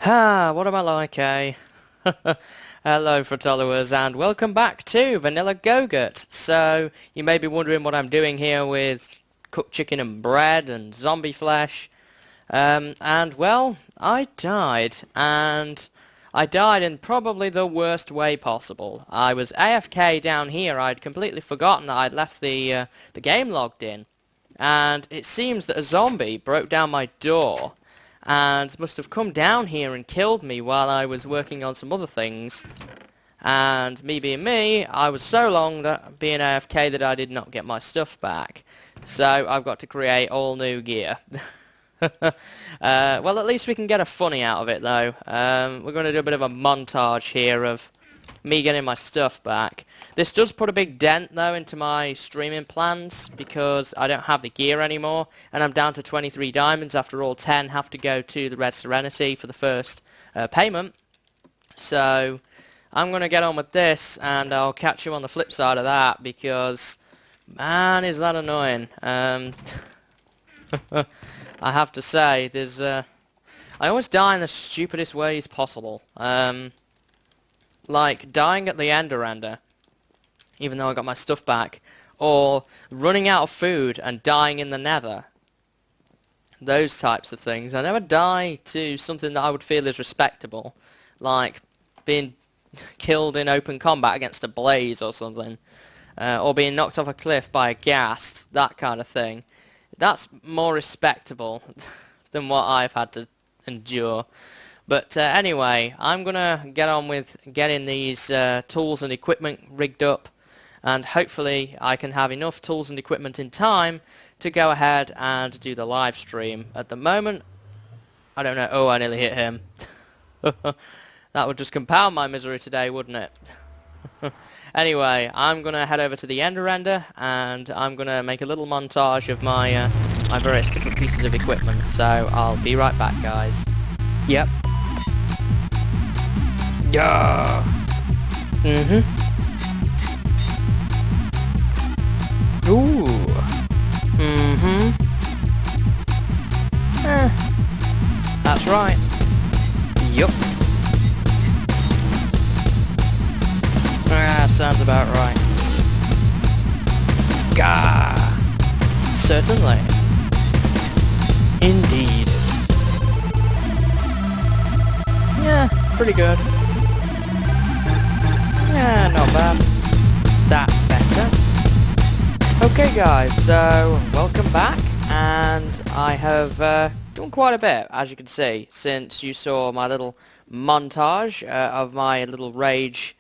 What am I like, eh? Hello, followers, and welcome back to Vanilla Gogurt. So, you may be wondering what I'm doing here with cooked chicken and bread and zombie flesh. Well, I died, and I died in probably the worst way possible. I was AFK down here. I'd completely forgotten that I'd left the game logged in, and it seems that a zombie broke down my door and must have come down here and killed me while I was working on some other things. And me being me, I was so long that being AFK that I did not get my stuff back. So I've got to create all new gear. Well, at least we can get a funny out of it, though. We're going to do a bit of a montage here of me getting my stuff back. This does put a big dent, though, into my streaming plans, because I don't have the gear anymore, and I'm down to 23 diamonds after all 10 have to go to the Red Serenity for the first payment. So I'm going to get on with this, and I'll catch you on the flip side of that, because, man, is that annoying. I have to say, there's I always die in the stupidest ways possible. Like dying at the ender, even though I got my stuff back, or running out of food and dying in the nether. Those types of things. I never die to something that I would feel is respectable, like being killed in open combat against a blaze or something, or being knocked off a cliff by a ghast, that kind of thing. That's more respectable than what I've had to endure. But anyway, I'm going to get on with getting these tools and equipment rigged up, and hopefully I can have enough tools and equipment in time to go ahead and do the live stream. At the moment, I don't know. Oh, I nearly hit him. That would just compound my misery today, wouldn't it? Anyway, I'm going to head over to the ender, and I'm going to make a little montage of my my various different pieces of equipment. So I'll be right back, guys. Yep. Yeah. Ooh. That's right. Yup. Sounds about right. Gah. Certainly. Indeed. Yeah, pretty good. Yeah, not bad. That's better. Okay, guys, so welcome back, and I have done quite a bit, as you can see, since you saw my little montage of my little rage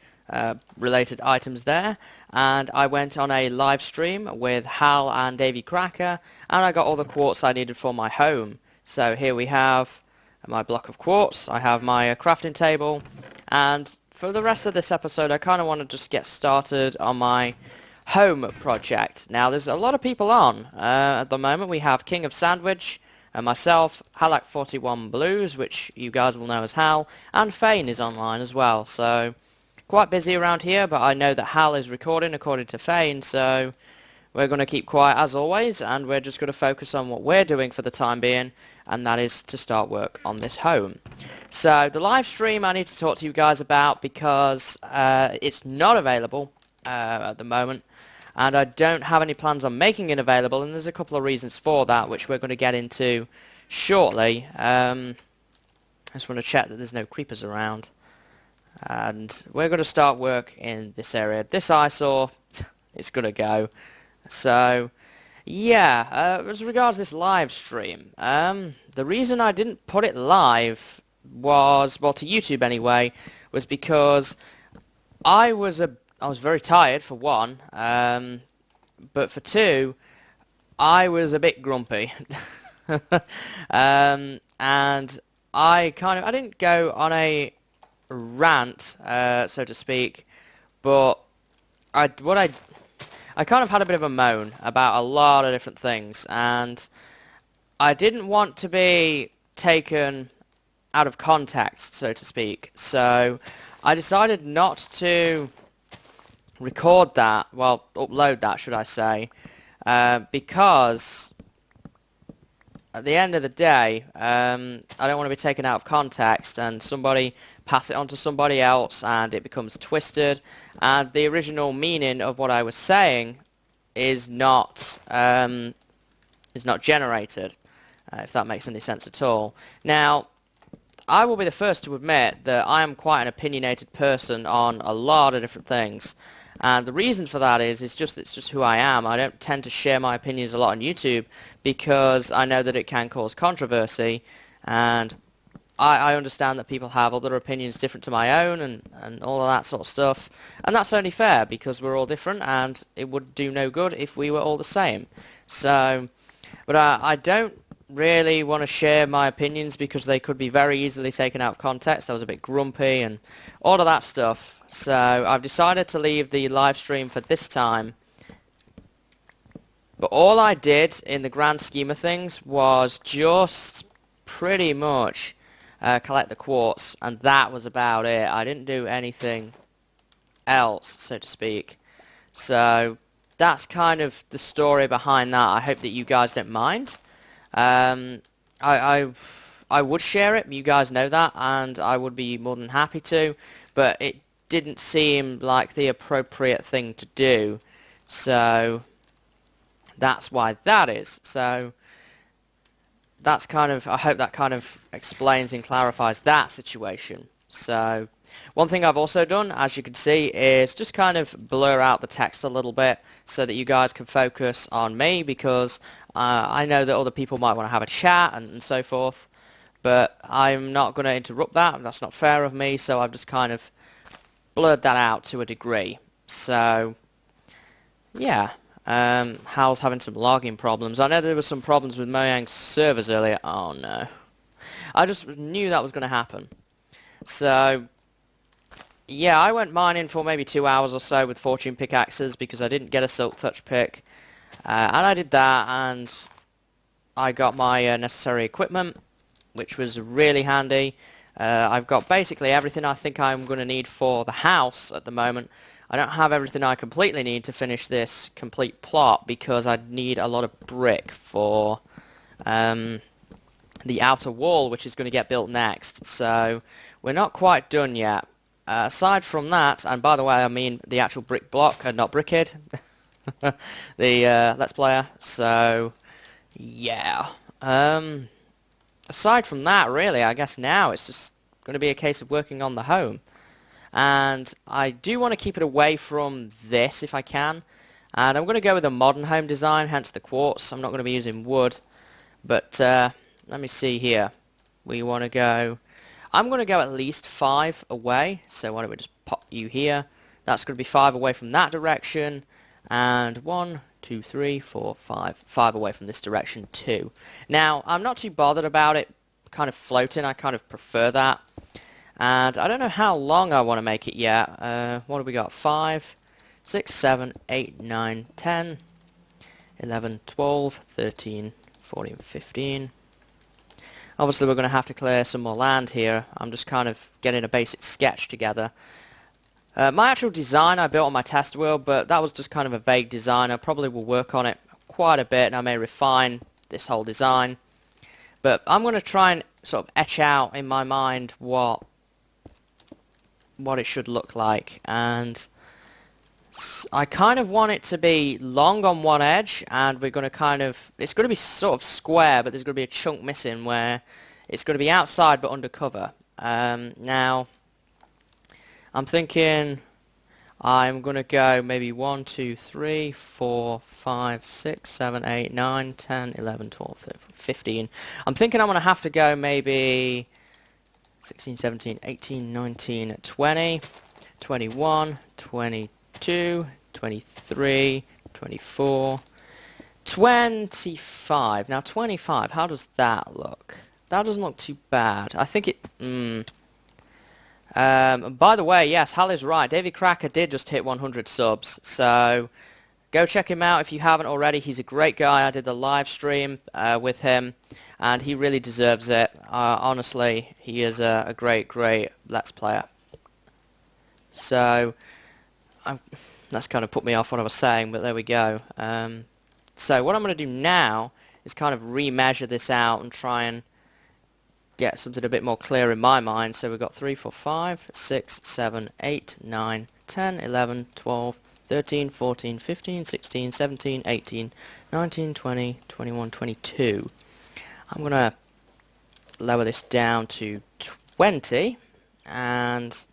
related items there, and I went on a live stream with Hal and Davy Cracker, and I got all the quartz I needed for my home. So here we have my block of quartz, I have my crafting table, and for the rest of this episode I kind of want to just get started on my home project. Now there's a lot of people on at the moment. We have King of Sandwich, and myself, Halak41 Blues, which you guys will know as Hal, and Fane is online as well, so quite busy around here, but I know that Hal is recording according to Fane, so we're going to keep quiet as always, and we're just going to focus on what we're doing for the time being, and that is to start work on this home. So the live stream I need to talk to you guys about, because it's not available at the moment, and I don't have any plans on making it available, and there's a couple of reasons for that, which we're going to get into shortly. I just want to check that there's no creepers around. And we're going to start work in this area. This eyesore, it's going to go. So, yeah, as regards this live stream, the reason I didn't put it live was, well, to YouTube anyway, was because I was very tired, for one, but for two, I was a bit grumpy. And I didn't go on a rant, so to speak, but I kind of had a bit of a moan about a lot of different things, and I didn't want to be taken out of context, so to speak, so I decided not to record that, well, upload that, should I say, because at the end of the day, I don't want to be taken out of context and somebody pass it on to somebody else and it becomes twisted, and the original meaning of what I was saying is not generated, if that makes any sense at all. Now, I will be the first to admit that I am quite an opinionated person on a lot of different things. And the reason for that is it's just who I am. I don't tend to share my opinions a lot on YouTube because I know that it can cause controversy, and I understand that people have other opinions different to my own and all of that sort of stuff. And that's only fair because we're all different and it would do no good if we were all the same. So, but I don't really want to share my opinions because they could be very easily taken out of context. I was a bit grumpy and all of that stuff. So I've decided to leave the live stream for this time. But all I did in the grand scheme of things was just pretty much collect the quartz, and that was about it. I didn't do anything else, so to speak. So that's kind of the story behind that. I hope that you guys don't mind. I would share it, you guys know that, and I would be more than happy to, but it didn't seem like the appropriate thing to do, so that's why that is. So that's kind of, I hope that kind of explains and clarifies that situation. So one thing I've also done, as you can see, is just kind of blur out the text a little bit so that you guys can focus on me, because I know that other people might want to have a chat and so forth, but I'm not going to interrupt that, and that's not fair of me, so I've just kind of blurred that out to a degree. So yeah, Hal's having some logging problems. I know there were some problems with Mojang's servers earlier. Oh no. I just knew that was going to happen. So yeah, I went mining for maybe 2 hours or so with fortune pickaxes because I didn't get a silk touch pick. And I did that, and I got my necessary equipment, which was really handy. I've got basically everything I think I'm going to need for the house at the moment. I don't have everything I completely need to finish this complete plot because I need a lot of brick for the outer wall, which is going to get built next. So we're not quite done yet. Aside from that, and by the way, I mean the actual brick block and not Brickhead, the Let's Player. So yeah. Aside from that, really, I guess now it's just going to be a case of working on the home. And I do want to keep it away from this if I can. And I'm going to go with a modern home design, hence the quartz. I'm not going to be using wood. But let me see here. We want to go... I'm going to go at least 5 away. So why don't we just pop you here. That's going to be 5 away from that direction. And 1, 2, 3, 4, 5. 5 away from this direction too. Now, I'm not too bothered about it kind of floating. I kind of prefer that. And I don't know how long I want to make it yet. What have we got? 5, 6, 7, 8, 9, 10, 11, 12, 13, 14, 15. Obviously we're going to have to clear some more land here. I'm just kind of getting a basic sketch together. My actual design I built on my test world, but that was just kind of a vague design. I probably will work on it quite a bit, and I may refine this whole design. But I'm going to try and sort of etch out in my mind what it should look like, and I kind of want it to be long on one edge, and we're going to kind of, it's going to be sort of square, but there's going to be a chunk missing where it's going to be outside but undercover. Now I'm thinking I'm going to go maybe 1, 2, 3, 4, 5, 6, 7, 8, 9, 10, 11, 12, 13, 15. I'm thinking I'm going to have to go maybe 16, 17, 18, 19, 20, 21, 22, 23, 24, 25. Now 25, how does that look? That doesn't look too bad. I think it... by the way, yes, Hal is right. Davy Cracker did just hit 100 subs, so go check him out if you haven't already. He's a great guy. I did the live stream with him, and he really deserves it. Honestly, he is a great, great Let's Player. So, that's kind of put me off what I was saying, but there we go. So what I'm going to do now is kind of remeasure this out and try and get something a bit more clear in my mind. So we've got 3, 4, 5, 6, 7, 8, 9, 10, 11, 12, 13, 14, 15, 16, 17, 18, 19, 20, 21, 22. I'm going to lower this down to 20, and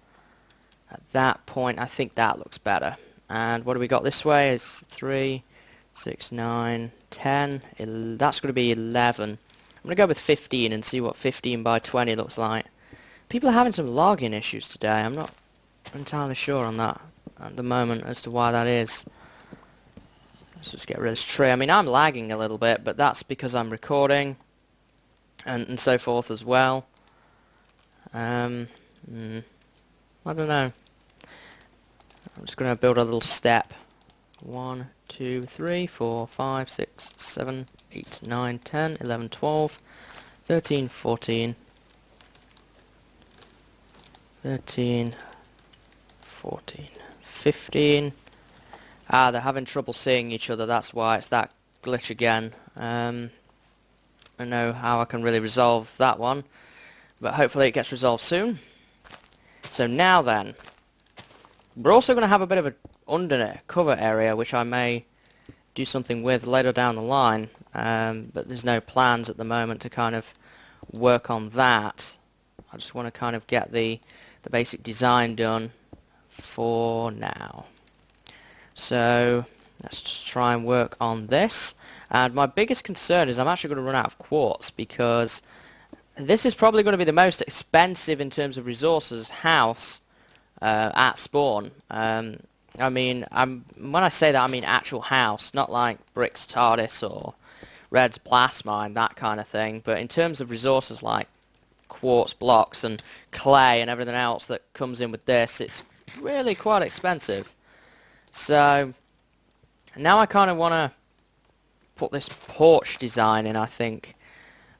at that point I think that looks better. And what do we got this way is 3, 6, 9, 10, that's going to be 11. I'm going to go with 15 and see what 15 by 20 looks like. People are having some logging issues today. I'm not entirely sure on that at the moment as to why that is. Let's just get rid of this tree. I mean, I'm lagging a little bit, but that's because I'm recording and so forth as well. I don't know. I'm just going to build a little step. 1, 2, 3, 4, 5, 6, 7, 8, 9, 10, 11, 12, 13, 14, 13, 14, 15. Ah, they're having trouble seeing each other, that's why. It's that glitch again. I don't know how I can really resolve that one, but hopefully it gets resolved soon. So now then, we're also going to have a bit of a cover area, which I may do something with later down the line, but there's no plans at the moment to kind of work on that. I just want to kind of get the basic design done for now. So let's just try and work on this. And my biggest concern is I'm actually going to run out of quartz, because this is probably going to be the most expensive in terms of resources house at spawn. I mean, when I say that, I mean actual house, not like Brick's TARDIS or Red's Blast Mine, that kind of thing. But in terms of resources like quartz blocks and clay and everything else that comes in with this, it's really quite expensive. So now I kind of want to put this porch design in, I think.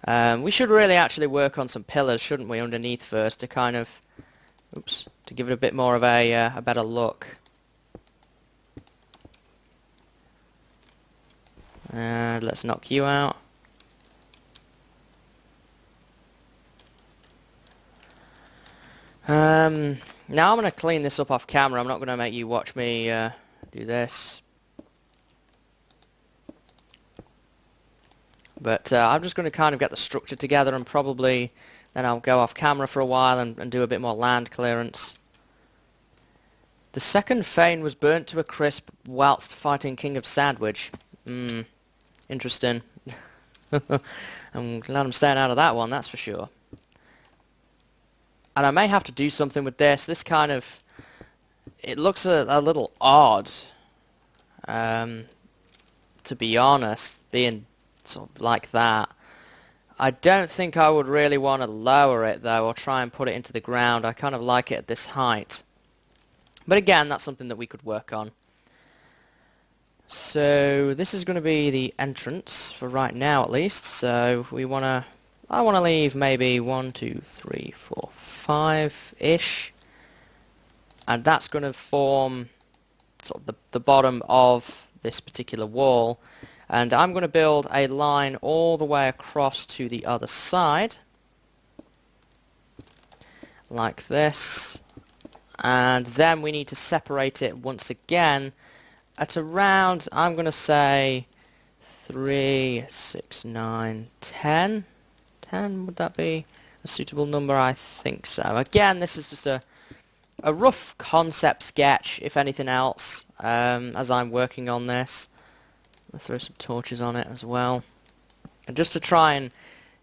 We should really actually work on some pillars, shouldn't we, underneath first, to kind of, to give it a bit more of a better look. Let's knock you out. Now I'm going to clean this up off camera. I'm not going to make you watch me do this. But I'm just going to kind of get the structure together, and probably then I'll go off camera for a while and do a bit more land clearance. The second Fane was burnt to a crisp whilst fighting King of Sandwich. Interesting. I'm glad I'm staying out of that one, that's for sure. And I may have to do something with this. This kind of, it looks a little odd, to be honest, being sort of like that. I don't think I would really want to lower it though, or try and put it into the ground. I kind of like it at this height. But again, that's something that we could work on. So this is going to be the entrance for right now, at least. So I want to leave maybe 1, 2, 3, 4, 5-ish, and that's going to form sort of the bottom of this particular wall. And I'm going to build a line all the way across to the other side, like this. And then we need to separate it once again at around, I'm going to say 3, 6, 9, 10. 10, would that be a suitable number? I think so. Again, this is just a rough concept sketch, if anything else, as I'm working on this. I'll throw some torches on it as well. And just to try and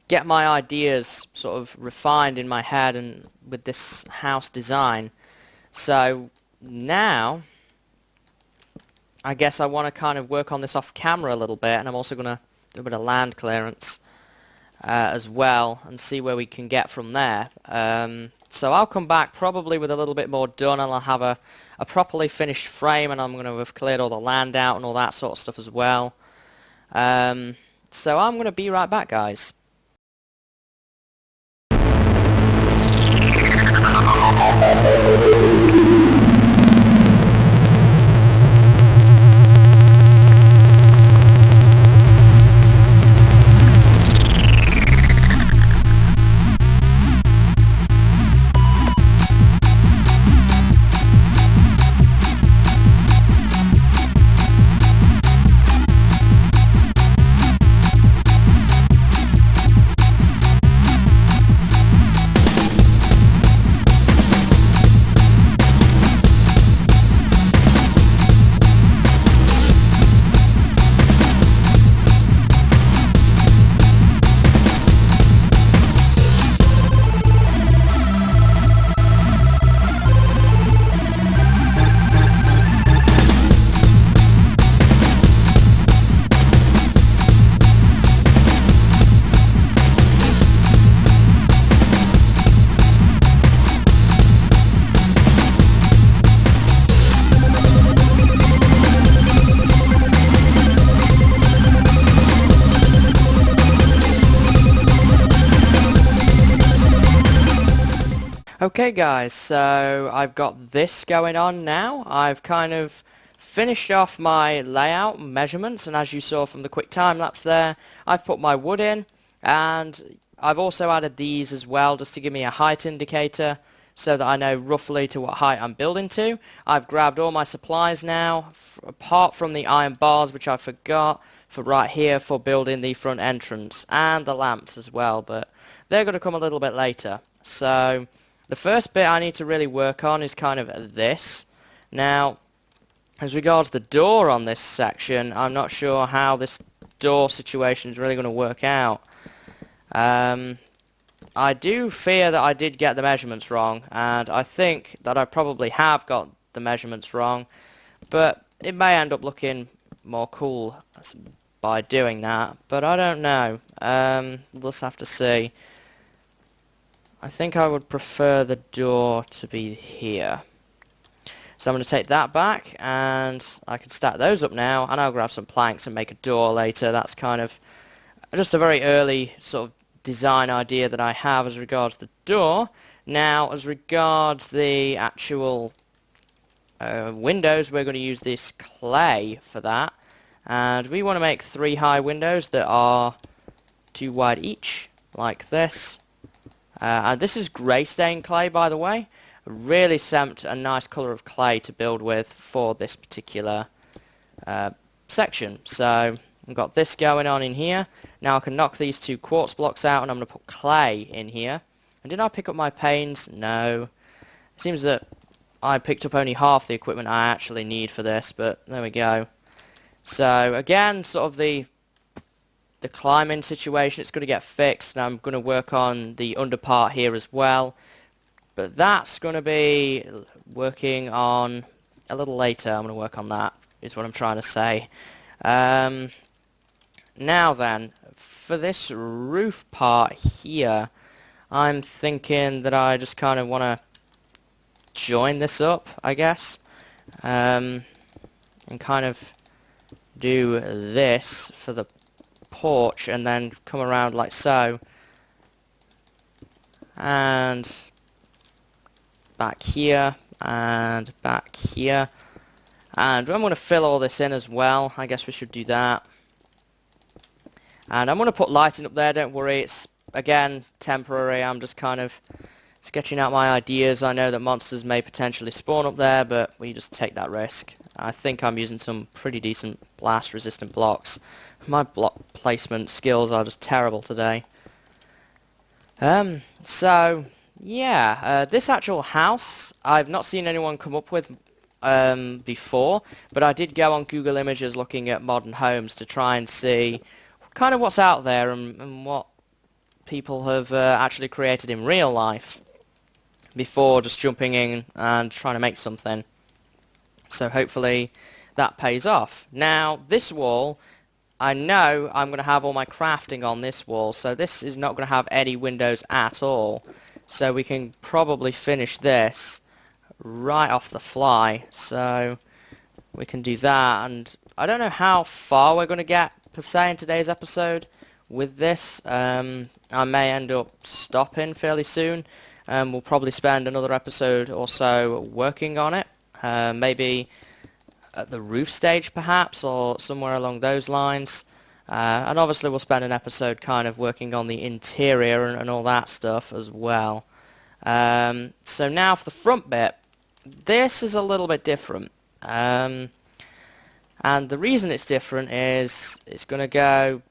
get my ideas sort of refined in my head and with this house design. So now I guess I want to kind of work on this off camera a little bit, and I'm also going to do a bit of land clearance as well, and see where we can get from there. So I'll come back probably with a little bit more done, and I'll have a properly finished frame, and I'm going to have cleared all the land out and all that sort of stuff as well. So I'm going to be right back, guys. Okay guys, so I've got this going on now. I've kind of finished off my layout measurements, and as you saw from the quick time lapse there, I've put my wood in, and I've also added these as well just to give me a height indicator so that I know roughly to what height I'm building to. I've grabbed all my supplies now, apart from the iron bars which I forgot for right here for building the front entrance, and the lamps as well, but they're going to come a little bit later. So the first bit I need to really work on is kind of this. Now, as regards the door on this section, I'm not sure how this door situation is really going to work out. I do fear that I did get the measurements wrong, and I think that I probably have got the measurements wrong, but it may end up looking more cool by doing that, but I don't know. We'll just have to see. I think I would prefer the door to be here. So I'm going to take that back, and I can stack those up now, and I'll grab some planks and make a door later. That's kind of just a very early sort of design idea that I have as regards the door. Now, as regards the actual windows, we're going to use this clay for that. And we want to make 3 high windows that are 2 wide each, like this. And this is grey stained clay, by the way. Really sent a nice colour of clay to build with for this particular section. So I've got this going on in here. Now I can knock these 2 quartz blocks out, and I'm going to put clay in here. And did I pick up my panes? No. It seems that I picked up only half the equipment I actually need for this, but there we go. So again, sort of the climbing situation, it's going to get fixed, and I'm going to work on the under part here as well, but that's going to be working on a little later. I'm going to work on that, is what I'm trying to say. Now then, for this roof part here, I'm thinking that I just kind of want to join this up, I guess, and kind of do this for the porch, and then come around like so, and back here, and back here, and I'm going to fill all this in as well. I guess we should do that. And I'm going to put lighting up there, don't worry, it's again temporary. I'm just kind of sketching out my ideas. I know that monsters may potentially spawn up there, but we just take that risk. I think I'm using some pretty decent blast resistant blocks. My block placement skills are just terrible today. So yeah, this actual house I've not seen anyone come up with before, but I did go on Google Images looking at modern homes to try and see kind of what's out there, and what people have actually created in real life before just jumping in and trying to make something. So hopefully that pays off. Now this wall, I know I'm going to have all my crafting on this wall, so this is not going to have any windows at all. So we can probably finish this right off the fly. So we can do that, and I don't know how far we're going to get per se in today's episode with this. I may end up stopping fairly soon. We'll probably spend another episode or so working on it. Maybe at the roof stage perhaps, or somewhere along those lines. And obviously we'll spend an episode kind of working on the interior and all that stuff as well. So now for the front bit, this is a little bit different. And the reason it's different is it's going to go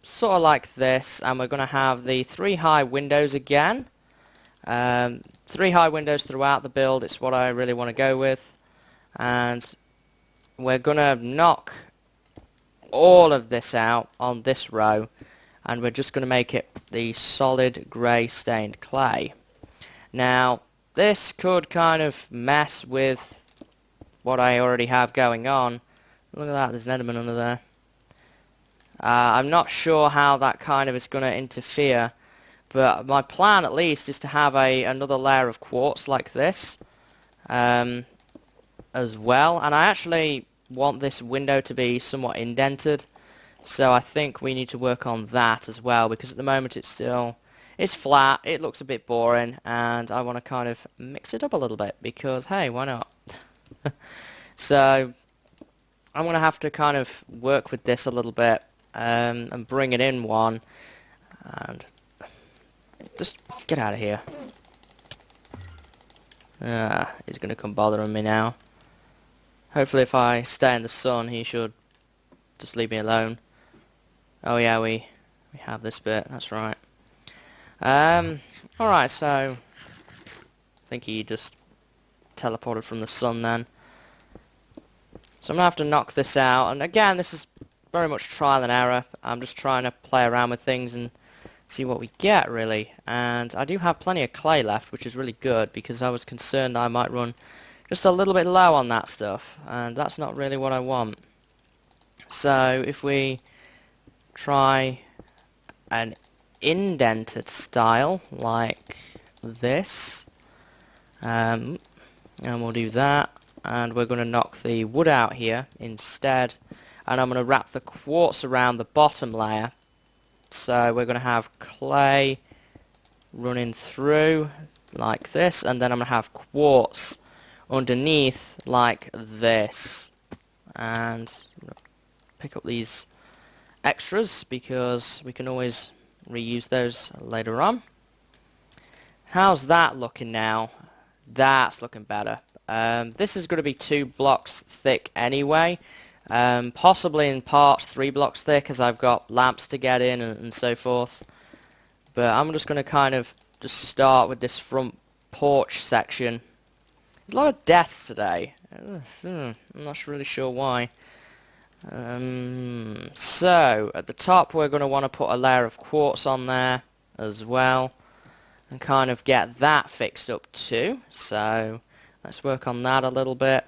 sort of like this, and we're going to have the 3 high windows again. 3 high windows throughout the build, it's what I really want to go with. And we're going to knock all of this out on this row, and we're just going to make it the solid grey stained clay. Now this could kind of mess with what I already have going on. Look at that, there's an Enderman under there. I'm not sure how that kind of is going to interfere, but my plan at least is to have another layer of quartz like this as well. And I actually want this window to be somewhat indented, so I think we need to work on that as well, because at the moment it's still it's flat, it looks a bit boring, and I want to kind of mix it up a little bit because, hey, why not? So I'm going to have to kind of work with this a little bit and bring it in one, and just get out of here. He's going to come bothering me now. Hopefully if I stay in the sun he should just leave me alone. Oh yeah, we have this bit, that's right. Alright, so I think he just teleported from the sun then. So I'm going to have to knock this out, and again, this is very much trial and error. I'm just trying to play around with things and see what we get, really. And I do have plenty of clay left, which is really good, because I was concerned that I might run just a little bit low on that stuff, and that's not really what I want. So if we try an indented style like this, and we'll do that, and we're going to knock the wood out here instead, and I'm going to wrap the quartz around the bottom layer. So we're going to have clay running through like this, and then I'm going to have quartz underneath like this, and pick up these extras because we can always reuse those later on. How's that looking now? That's looking better. This is going to be 2 blocks thick anyway, possibly in parts 3 blocks thick as I've got lamps to get in and so forth. But I'm just going to kind of just start with this front porch section. There's a lot of deaths today. I'm not really sure why. So at the top we're going to want to put a layer of quartz on there as well and kind of get that fixed up too. So let's work on that a little bit,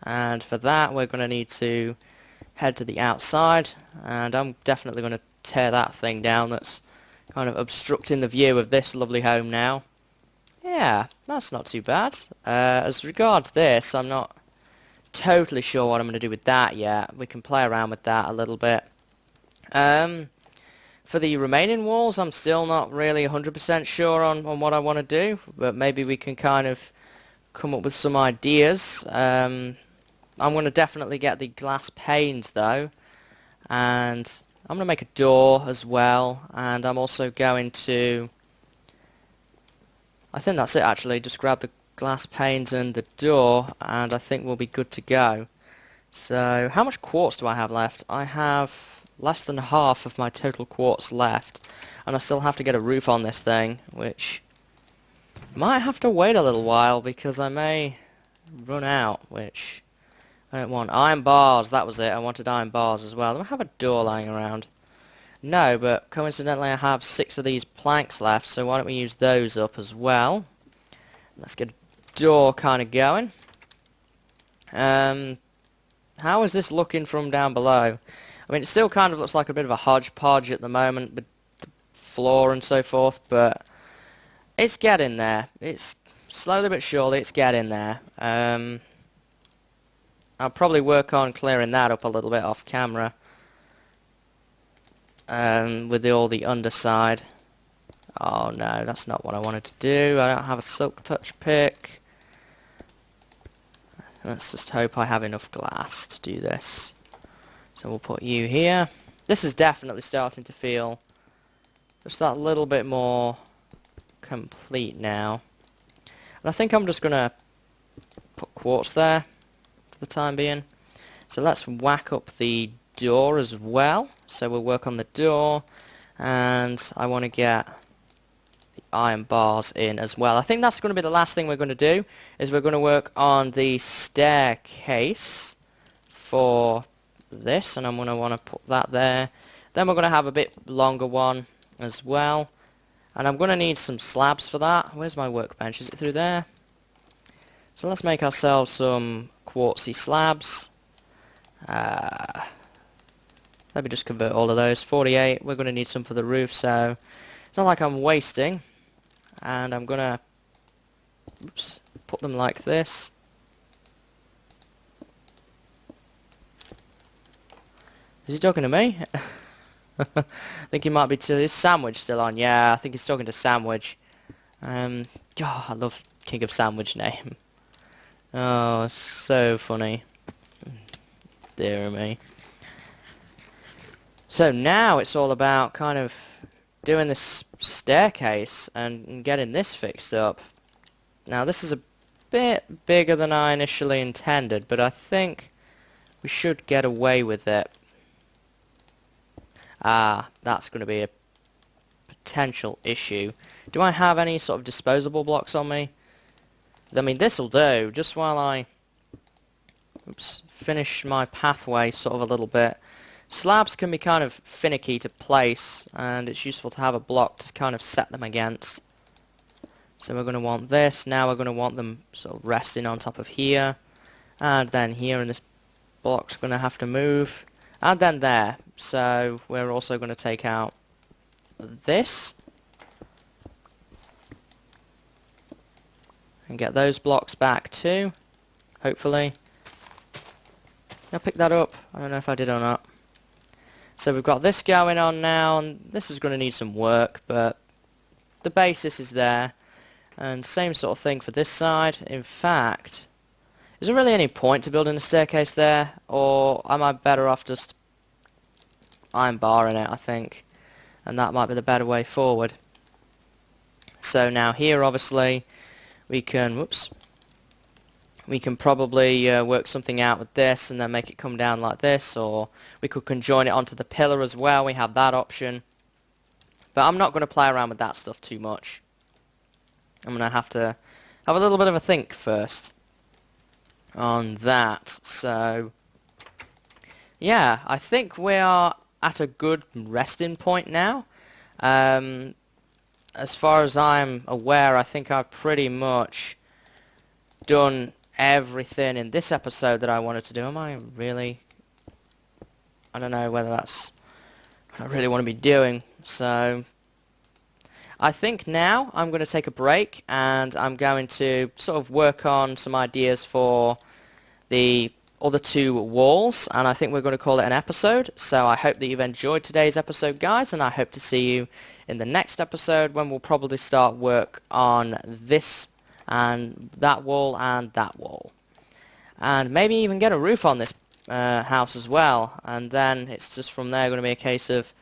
and for that we're going to need to head to the outside, and I'm definitely going to tear that thing down that's kind of obstructing the view of this lovely home now. Yeah, that's not too bad. As regards this, I'm not totally sure what I'm going to do with that yet. We can play around with that a little bit. For the remaining walls, I'm still not really 100% sure on what I want to do, but maybe we can kind of come up with some ideas. I'm going to definitely get the glass panes though, and I'm going to make a door as well, and I'm also going to, I think that's it actually, just grab the glass panes and the door, and I think we'll be good to go. So how much quartz do I have left? I have less than half of my total quartz left, and I still have to get a roof on this thing, which might have to wait a little while because I may run out, which I don't want. Iron bars, that was it. I wanted iron bars as well. Do I have a door lying around? No, but coincidentally I have 6 of these planks left, so why don't we use those up as well. Let's get a door kind of going. How is this looking from down below? I mean, it still kind of looks like a bit of a hodgepodge at the moment with the floor and so forth, but it's getting there. It's slowly but surely it's getting there. I'll probably work on clearing that up a little bit off camera, with all the underside. Oh no, that's not what I wanted to do. I don't have a silk touch pick. Let's just hope I have enough glass to do this. So we'll put you here. This is definitely starting to feel just that little bit more complete now. And I think I'm just going to put quartz there for the time being. So let's whack up the door as well. So we'll work on the door, and I want to get the iron bars in as well. I think that's going to be the last thing we're going to do, is we're going to work on the staircase for this, and I'm going to want to put that there. Then we're going to have a bit longer one as well, and I'm going to need some slabs for that. Where's my workbench? Is it through there? So let's make ourselves some quartzy slabs. Let me just convert all of those. 48, we're going to need some for the roof, so it's not like I'm wasting. And I'm going to put them like this. Is he talking to me? I think he might be is Sandwich still on? Yeah, I think he's talking to Sandwich. God, I love King of Sandwich name. Oh, it's so funny. Dear me. So now it's all about kind of doing this staircase and getting this fixed up. Now this is a bit bigger than I initially intended, but I think we should get away with it. Ah, that's going to be a potential issue. Do I have any sort of disposable blocks on me? I mean, this'll do, just while I finish my pathway sort of a little bit. Slabs can be kind of finicky to place, and it's useful to have a block to kind of set them against. So we're going to want this. Now we're going to want them sort of resting on top of here, and then here, and this block's going to have to move, and then there. So we're also going to take out this and get those blocks back too, hopefully. I'll pick that up. I don't know if I did or not. So we've got this going on now, and this is going to need some work, but the basis is there. And same sort of thing for this side. In fact, is there really any point to building a staircase there, or am I better off just iron barring it, I think, and that might be the better way forward. So now here, obviously, we can, we can probably work something out with this and then make it come down like this, or we could conjoin it onto the pillar as well. We have that option, but I'm not going to play around with that stuff too much. I'm going to have a little bit of a think first on that. So yeah, I think we are at a good resting point now. As far as I'm aware, I think I've pretty much done everything in this episode that I wanted to do. Am I really? I don't know whether that's what I really want to be doing. So I think now I'm going to take a break, and I'm going to sort of work on some ideas for the other two walls, and I think we're going to call it an episode. So I hope that you've enjoyed today's episode, guys, and I hope to see you in the next episode, when we'll probably start work on this and that wall, and maybe even get a roof on this house as well. And then it's just from there going to be a case of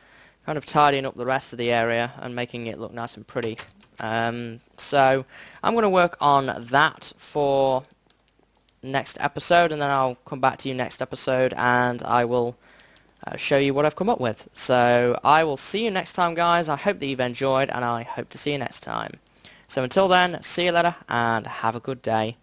kind of tidying up the rest of the area and making it look nice and pretty. So I'm going to work on that for next episode, and then I'll come back to you next episode and I will show you what I've come up with. So I will see you next time, guys. I hope that you've enjoyed, and I hope to see you next time. So until then, see you later and have a good day.